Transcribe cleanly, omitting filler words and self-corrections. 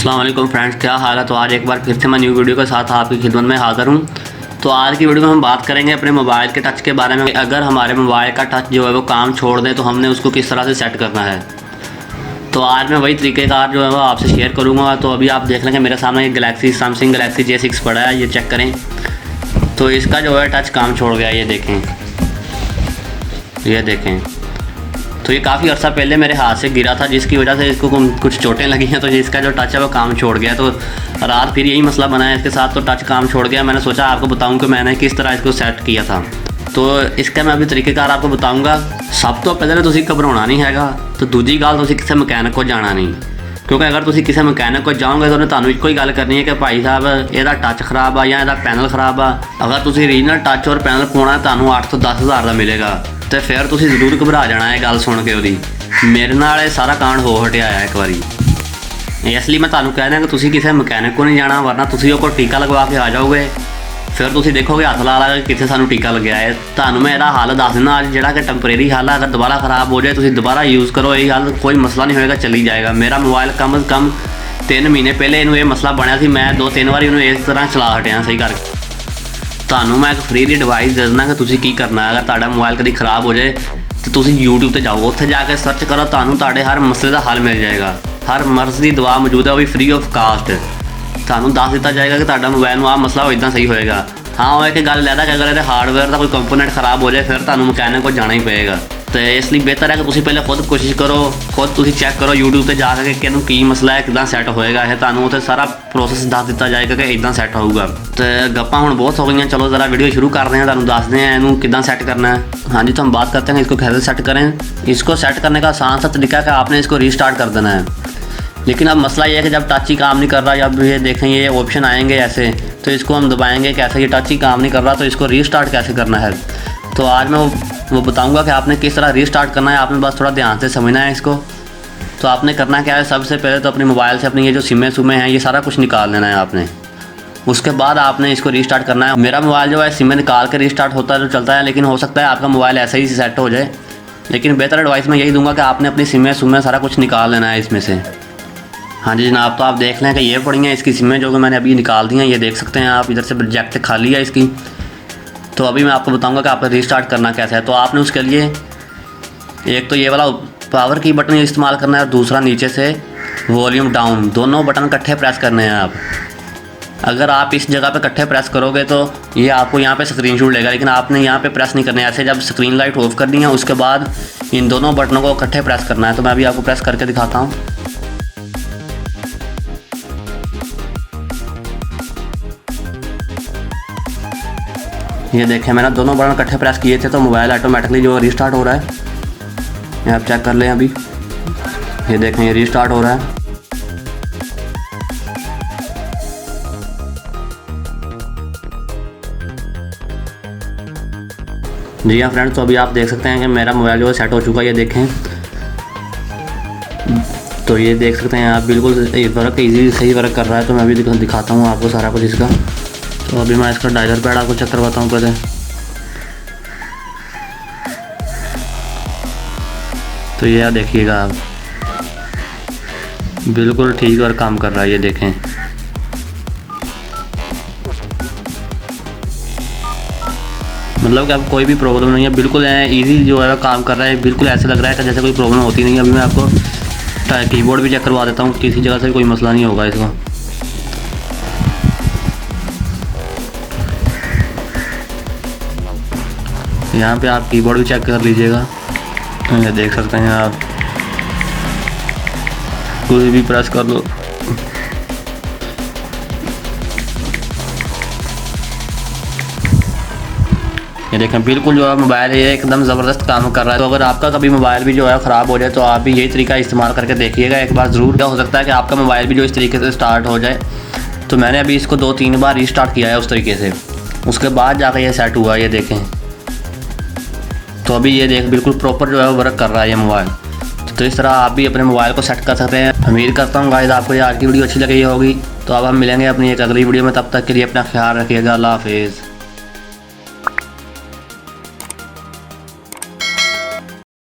अस्सलाम वालेकुम फ्रेंड्स, क्या हाल है। तो आज एक बार फिर से मैं न्यू वीडियो के साथ आपकी खिदमत में हाज़िर हूँ। तो आज की वीडियो में हम बात करेंगे अपने मोबाइल के टच के बारे में। अगर हमारे मोबाइल का टच जो है वो काम छोड़ दे तो हमने उसको किस तरह से सेट करना है। तो आज मैं वही तरीक़ेकार जो है वो आपसे शेयर करूँगा। तो अभी आप देख लेंगे मेरे सामने ये सैमसंग गैलेक्सी J6 पड़ा है, ये चेक करें। तो इसका जो है टच काम छोड़ गया, ये देखें। तो ये काफ़ी अर्सा पहले मेरे हाथ से गिरा था, जिसकी वजह से इसको कुछ चोटें लगी हैं। तो इसका जो टच है वो काम छोड़ गया। तो रात फिर यही मसला बना है इसके साथ, तो टच काम छोड़ गया। मैंने सोचा आपको बताऊं कि मैंने किस तरह इसको सेट किया था। तो इसका मैं अभी तरीक़ेकार आपको बताऊंगा। सब तो पहले तुसी घबराना नहीं हैगा, तो दूजी गल तुसी किसी मकैनिक को जाना नहीं, क्योंकि अगर तुसी किसी मकैनिक को जाओगे तो उन्हें तुहानू इक्को ही गल करनी है कि भाई साहब ਇਹਦਾ टच खराब आ या ਇਹਦਾ पैनल खराब आ। अगर तुसी रीजनल टच और पैनल पवाना तुहानू 8 ਤੋਂ 10 हज़ार का मिलेगा। तो फिर तुसी जरूर घबरा जाना है गल सुन के ਉਹਦੀ। मेरे नाल ये सारा कांड हो हटिया है एक बारी, इसलिए मैं तुहानू कह रहा कि तुसी किसी मकैनिक को नहीं जाना, वरना तुसी वो टीका लगवा के आ जाओगे। फिर तुसी देखोगे हथ ला ला के कितने सानू टीका लग्या है। तुहानू मैं ਇਹਦਾ हल दस दिना अज, जिहड़ा कि टैंपरेरी हल है। अगर दोबारा खराब हो जाए तुसी दोबारा यूज़ करो, यही हल कोई मसला नहीं होएगा, चली जाएगा। मेरा मोबाइल कम अज़ कम 3 महीने पहले इनू ये मसला बनया सी। मैं 2-3 बार इनू इस तरह चला हटिया सही करके। तुहानू मैं एक फ्री दी एडवाइस दे देना कि तुसी की करना है। अगर तुहाडा मोबाइल कभी खराब हो जाए तो तुसी यूट्यूब पर जाओ, उत्थे जाके सर्च करो, तुहानू तुहाडे हर मसले का हल मिल जाएगा। हर मर्ज़ की दवा मौजूद है, वो भी फ्री ऑफ कास्ट। तुहानू दस दिता जाएगा कि तुहाडा मोबाइल में आ मसला हो इदां सही होएगा। हाँ, वो एक गल लैदा कि अगर ये हार्डवेयर का कोई कंपोनेंट खराब हो जाए फिर तुहानू मकैनिक को जाना ही पएगा। तो इसलिए बेहतर है कि तुसी पहले खुद कोशिश करो, खुद तुसी चेक करो यूट्यूब पर जाके कि किहनू की मसला है, किदां सैट होएगा। ये तुहानू उत्थे सारा प्रोसैस दस दिता जाएगा कि इदां सैट होऊगा। तो गप्पां हुण बहुत हो गई, चलो ज़रा वीडियो शुरू करते हैं, तुहानू दसदे हैं इनू किदां सैट करना है। हाँ जी, तो हम बात करते हैं इसको कैसे सेट करें। इसको सेट करने का आसान सा तरीका है कि आपने इसको रीस्टार्ट कर देना है। लेकिन अब मसला ये है कि जब टच ही काम नहीं कर रहा, जब ये देखें ये ऑप्शन आएंगे ऐसे, तो इसको हम दबाएंगे कैसे, ये टच ही काम नहीं कर रहा, तो इसको रीस्टार्ट कैसे करना है। तो आज मैं वो बताऊंगा कि आपने किस तरह रीस्टार्ट करना है। आपने बस थोड़ा ध्यान से समझना है इसको। तो आपने करना क्या है, सबसे पहले तो अपने मोबाइल से अपनी ये जो सिमें हैं ये सारा कुछ निकाल लेना है आपने। उसके बाद आपने इसको रीस्टार्ट करना है। मेरा मोबाइल जो है सिमें निकाल के रीस्टार्ट होता है तो चलता है, लेकिन हो सकता है आपका मोबाइल ऐसे ही सेट हो जाए। लेकिन बेहतर एडवाइस मैं यही दूँगा कि आपने अपनी सिमें सारा कुछ निकाल लेना है इसमें से। हाँ जी जनाब, तो आप देख लें कि ये पड़ी हैं इसकी सिमें जो कि मैंने अभी निकाल दी हैं। ये देख सकते हैं आप, इधर से प्रोजेक्ट खाली है इसकी। तो अभी मैं आपको बताऊंगा कि आपको रीस्टार्ट करना कैसे है। तो आपने उसके लिए एक तो ये वाला पावर की बटन इस्तेमाल करना है, और दूसरा नीचे से वॉल्यूम डाउन, दोनों बटन इकट्ठे प्रेस करने हैं आप। अगर आप इस जगह पे इकट्ठे प्रेस करोगे तो ये आपको यहाँ पे स्क्रीनशॉट लेगा, लेकिन आपने यहाँ पे प्रेस नहीं करना है। ऐसे जब स्क्रीन लाइट ऑफ करनी है उसके बाद इन दोनों बटनों को इकट्ठे प्रेस करना है। तो मैं अभी आपको प्रेस करके दिखाता हूँ। ये देखें, मैंने दोनों बटन इकट्ठे प्रेस किए थे तो मोबाइल ऑटोमेटिकली जो रीस्टार्ट हो रहा है। ये आप चेक कर लें अभी, ये देखें ये रीस्टार्ट हो रहा है। जी हाँ फ्रेंड्स, तो अभी आप देख सकते हैं कि मेरा मोबाइल जो है सेट हो चुका है। ये देखें, तो ये देख सकते हैं आप, बिल्कुल वर्क ईजी सही वर्क कर रहा है। तो मैं अभी दिखाता हूँ आपको सारा कुछ इसका। तो अभी मैं इसका डायलर पैड आपको चेक करवाता हूँ पहले। तो ये देखिएगा आप, बिल्कुल ठीक और काम कर रहा है। ये देखें, मतलब कि अब कोई भी प्रॉब्लम नहीं है, बिल्कुल इजी जो है काम कर रहा है। बिल्कुल ऐसे लग रहा है कि जैसे कोई प्रॉब्लम होती नहीं है। अभी मैं आपको कीबोर्ड भी चेक करवा देता हूँ, किसी जगह से कोई मसला नहीं होगा इसका। यहाँ पे आप कीबोर्ड भी चेक कर लीजिएगा। ये देख सकते हैं आप, कोई भी प्रेस कर लो। ये देखें, बिल्कुल जो है मोबाइल ये एकदम ज़बरदस्त काम कर रहा है। तो अगर आपका कभी मोबाइल भी जो है ख़राब हो जाए तो आप भी यही तरीका इस्तेमाल करके देखिएगा एक बार ज़रूर। क्या हो सकता है कि आपका मोबाइल भी जो इस तरीके से स्टार्ट हो जाए। तो मैंने अभी इसको 2-3 बार रीस्टार्ट किया है उस तरीके से, उसके बाद जाकर ये सेट हुआ। ये देखें, तो अभी ये देख बिल्कुल प्रॉपर जो है वो वर्क कर रहा है ये मोबाइल। तो इस तरह आप भी अपने मोबाइल को सेट कर सकते हैं। उम्मीद करता हूँ गाइस आपको ये आज की वीडियो अच्छी लगी होगी। तो अब हम मिलेंगे अपनी एक अगली वीडियो में, तब तक के लिए अपना ख्याल रखिएगा। अल्लाह हाफिज़।